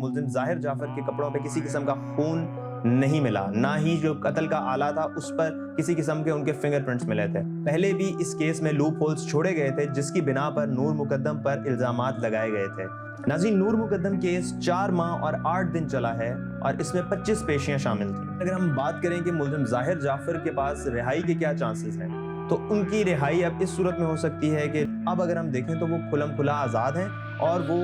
मुलजिम ज़ाहिर जाफर के कपड़ों पे किसी किस्म का खून नहीं मिला, ना ही जो कत्ल का आला था उस पर किसी किस्म के उनके फिंगरप्रिंट्स मिले थे। पहले भी इस केस में लूप होल्स छोड़े गए थे जिसकी बिना पर नूर मुकद्दम पर इल्जामात लगाए गए थे। नाज़रीन, नूर मुकद्दम केस 4 माह और 8 दिन चला है और इसमें 25 पेशियां शामिल थी। अगर हम बात करें कि मुलजिम ज़ाहिर जाफर के पास रिहाई के क्या चांसेस हैं, तो उनकी रिहाई अब इस सूरत में हो सकती है कि अब अगर हम देखें तो वो खुलम खुला आज़ाद हैं और वो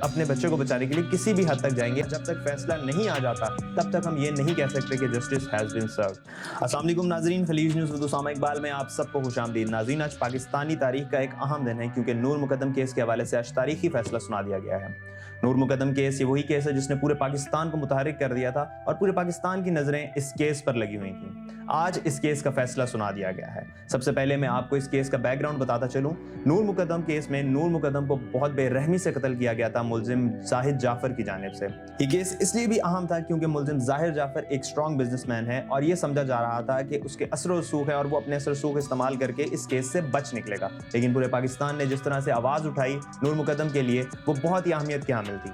अपने बच्चे को बचाने के लिए किसी भी हद तक जाएंगे। जब तक फैसला नहीं आ जाता तब तक हम ये नहीं कह सकते कि जस्टिस हैज़ बीन सर्व्ड। अस्सलाम वालेकुम नाज़रीन, खलीज न्यूज़ विद उसामा इकबाल में आप सबको खुशामदीद। नाज़रीन, आज पाकिस्तानी तारीख का एक अहम दिन है क्योंकि नूर मुकद्दम केस के हवाले से आज तारीखी फैसला सुना दिया गया है। नूर मुकद्दम केस ये वही केस है जिसने पूरे पाकिस्तान को मुतहरिक कर दिया था और पूरे पाकिस्तान की नज़रें इस केस पर लगी हुई थी। आज इस केस का फैसला सुना दिया गया है। सबसे पहले मैं आपको इस केस का बैकग्राउंड बताता चलूं। नूर मुकद्दम केस में नूर मुकद्दम को बहुत बेरहमी से कत्ल किया गया था मुलजिम ज़ाहिर जाफर की जानिब से। ये केस इसलिए भी अहम था क्योंकि मुलजिम ज़ाहिर जाफर एक स्ट्रॉन्ग बिजनेसमैन है और ये समझा जा रहा था कि उसके असर रसूख है और वो अपने असर रसूख इस्तेमाल करके इस केस से बच निकलेगा। लेकिन पूरे पाकिस्तान ने जिस तरह से आवाज़ उठाई नूर मुकद्दम के लिए, वो बहुत ही अहमियत की हामिल थी।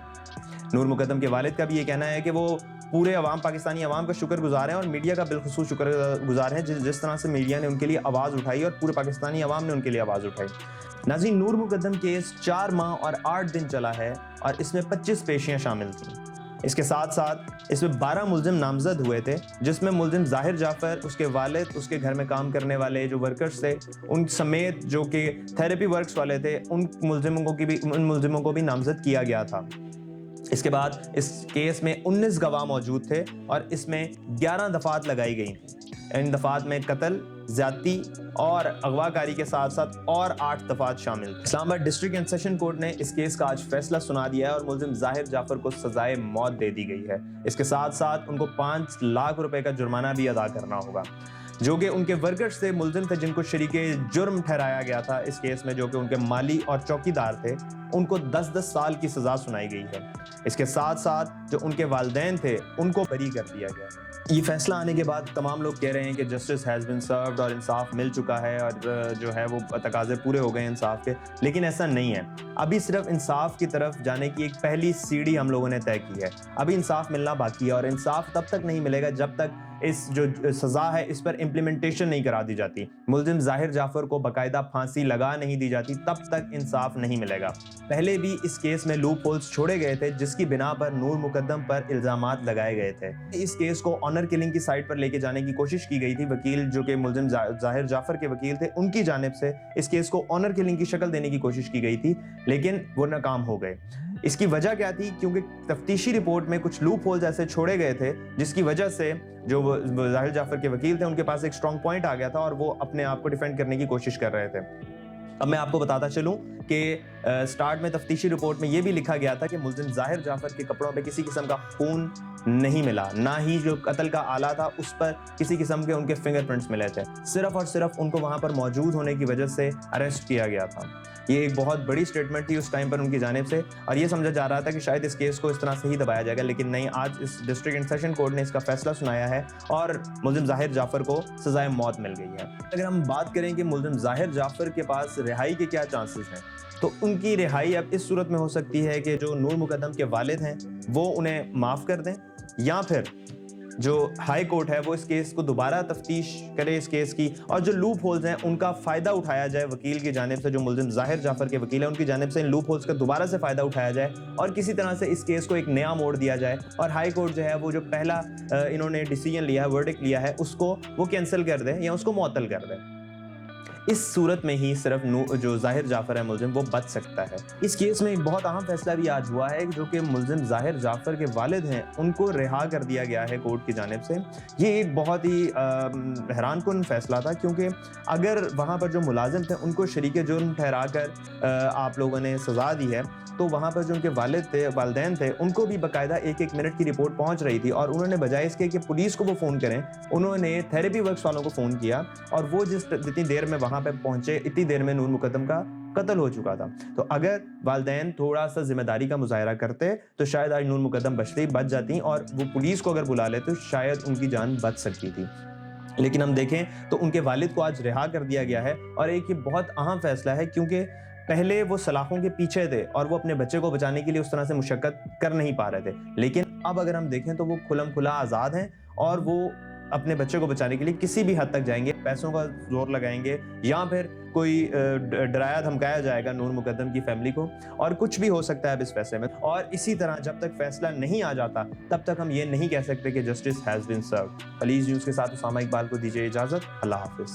नूर मुकद्दम के वालिद का भी ये कहना है कि वो पूरे पाकिस्तानी अवाम का शुक्रगुजार हैं और मीडिया का बिलखुसूस शुक्रगुजार हैं जिस तरह से मीडिया ने उनके लिए आवाज़ उठाई और पूरे पाकिस्तानी अवाम ने उनके लिए आवाज़ उठाई। नाज़रीन, नूर मुकद्दम केस 4 माह और 8 दिन चला है और इसमें 25 पेशियां शामिल थीं। इसके साथ साथ इसमें 12 मुलजिम नामजद हुए थे जिसमें मुलजिम ज़ाहिर जाफर, उसके वालिद, उसके घर में काम करने वाले जो वर्कर्स थे उन समेत जो कि थेरेपी वर्क्स वाले थे उन मुलजिमों को भी नामजद किया गया था। इसके बाद इस केस में 19 गवाह मौजूद थे और इसमें 11 दफात लगाई गई थी। इन दफात में कत्ल, ज़्यादती और अगवाकारी के साथ साथ और 8 दफात शामिल थे। Islamabad district and session court ने इस केस का आज फैसला सुना दिया है और मुलजिम ज़ाहिर जाफर को सजाए मौत दे दी गई है। इसके साथ साथ उनको 5 लाख रुपए का जुर्माना भी अदा करना होगा। जो कि उनके वर्कर्स थे, मुलजिम थे जिनको शरीके जुर्म ठहराया गया था इस केस में, जो कि उनके माली और चौकीदार थे, उनको 10-10 साल की सज़ा सुनाई गई है। इसके साथ साथ जो उनके वालिदैन थे उनको बरी कर दिया गया। ये फैसला आने के बाद तमाम लोग कह रहे हैं कि जस्टिस हैज़ बीन सर्व्ड और इंसाफ मिल चुका है और जो है वो तकाज़े पूरे हो गए हैं इंसाफ के, लेकिन ऐसा नहीं है। अभी सिर्फ इंसाफ की तरफ जाने की एक पहली सीढ़ी हम लोगों ने तय की है। अभी इंसाफ मिलना बाकी है और इंसाफ तब तक नहीं मिलेगा जब तक इस जो सज़ा है इस पर इम्प्लीमेंटेशन नहीं करा दी जाती। मुलजिम ज़ाहिर जाफर को बाकायदा फांसी लगा नहीं दी जाती तब तक इंसाफ नहीं मिलेगा। पहले भी इस केस में लूप होल्स छोड़े गए थे जिसकी बिना पर नूर मुकद्दम पर इल्जामात लगाए गए थे। इस केस को ऑनर किलिंग की साइड पर लेके जाने की कोशिश की गई थी। वकील जो कि मुलजिम ज़ाहिर जाफर के वकील थे उनकी जानिब से इस केस को ऑनर किलिंग की शक्ल देने की कोशिश की गई थी, लेकिन वो नाकाम हो गए। इसकी वजह क्या थी? क्योंकि तफ्तीशी रिपोर्ट में कुछ लूप होल्स ऐसे छोड़े गए थे जिसकी वजह से जो ज़ाहिर जाफर के वकील थे उनके पास एक स्ट्रॉन्ग पॉइंट आ गया था और वो अपने आप को डिफेंड करने की कोशिश कर रहे थे। अब मैं आपको बताता चलूं कि स्टार्ट में तफ्तीशी रिपोर्ट में ये भी लिखा गया था कि मुलजिम ज़ाहिर जाफर के कपड़ों पे किसी किस्म का खून नहीं मिला, ना ही जो कत्ल का आला था उस पर किसी किस्म के उनके फिंगरप्रिंट्स मिले थे। सिर्फ और सिर्फ उनको वहां पर मौजूद होने की वजह से अरेस्ट किया गया था। ये एक बहुत बड़ी स्टेटमेंट थी उस टाइम पर उनकी जानिब से और ये समझा जा रहा था कि शायद इस केस को इस तरह से ही दबाया जाएगा, लेकिन नहीं। आज इस डिस्ट्रिक्ट एंड सेशन कोर्ट ने इसका फैसला सुनाया है और मुलजिम ज़ाहिर जाफर को सजाए मौत मिल गई है। अगर हम बात करें कि मुलजिम ज़ाहिर जाफर के पास रिहाई के क्या चांसेस हैं, तो उनकी रिहाई अब इस सूरत में हो सकती है कि जो नूर मुकद्दम के वालिद हैं वो उन्हें माफ़ कर दें या फिर जो हाई कोर्ट है वो इस केस को दोबारा तफ्तीश करे इस केस की और जो लूप होल्स हैं उनका फ़ायदा उठाया जाए वकील की जानिब से। जो मुलजिम ज़ाहिर जाफर के वकील है उनकी जानिब से इन लूप होल्स का दोबारा से फ़ायदा उठाया जाए और किसी तरह से इस केस को एक नया मोड़ दिया जाए और हाई कोर्ट जो है वो जो पहला इन्होंने डिसीजन लिया है, वर्डिक्ट लिया है, उसको वो कैंसिल कर दे या उसको मुअत्तल कर दे। इस सूरत में ही सिर्फ जो ज़ाहिर जाफर है मुलजिम वो बच सकता है। इस केस में एक बहुत अहम फैसला भी आज हुआ है जो कि मुलजिम ज़ाहिर जाफर के वालिद हैं उनको रिहा कर दिया गया है कोर्ट की जानिब से। ये एक बहुत ही हैरानकुन फैसला था क्योंकि अगर वहाँ पर जो मुलाजिम थे उनको शरीके जुर्म ठहरा कर आप लोगों ने सज़ा दी है तो वहाँ पर जो उनके वालिदैन थे उनको भी बाकायदा 1-1 मिनट की रिपोर्ट पहुँच रही थी और उन्होंने बजाय इसके कि पुलिस को वो फ़ोन करें उन्होंने थेरेपी वर्क्स वालों को फ़ोन किया और वो जितनी देर में वहाँ पे पहुंचे इतनी देर में नूर मुकद्दम का कत्ल हो चुका था। तो अगर वालिदैन थोड़ा सा जिम्मेदारी का मुजाहरा करते तो शायद आज नूर मुकद्दम बच जाती और वो पुलिस को अगर बुला लेते तो शायद उनकी जान बच सकती थी। लेकिन हम देखें तो उनके वालिद को आज रिहा कर दिया गया है और एक ये बहुत अहम फैसला है क्योंकि पहले वो सलाखों के पीछे थे और वो अपने बच्चे को बचाने के लिए उस तरह से मुशक्कत कर नहीं पा रहे थे, लेकिन अब अगर हम देखें तो वो खुलम खुला आज़ाद हैं और वो अपने बच्चे को बचाने के लिए किसी भी हद तक जाएंगे, पैसों का जोर लगाएंगे या फिर कोई डराया धमकाया जाएगा नूर मुकद्दम की फैमिली को, और कुछ भी हो सकता है अब इस फैसले में। और इसी तरह जब तक फैसला नहीं आ जाता तब तक हम ये नहीं कह सकते कि justice has been served. Khaleej news के साथ उसामा इकबाल को दीजिए इजाज़त। अल्लाह हाफिज़।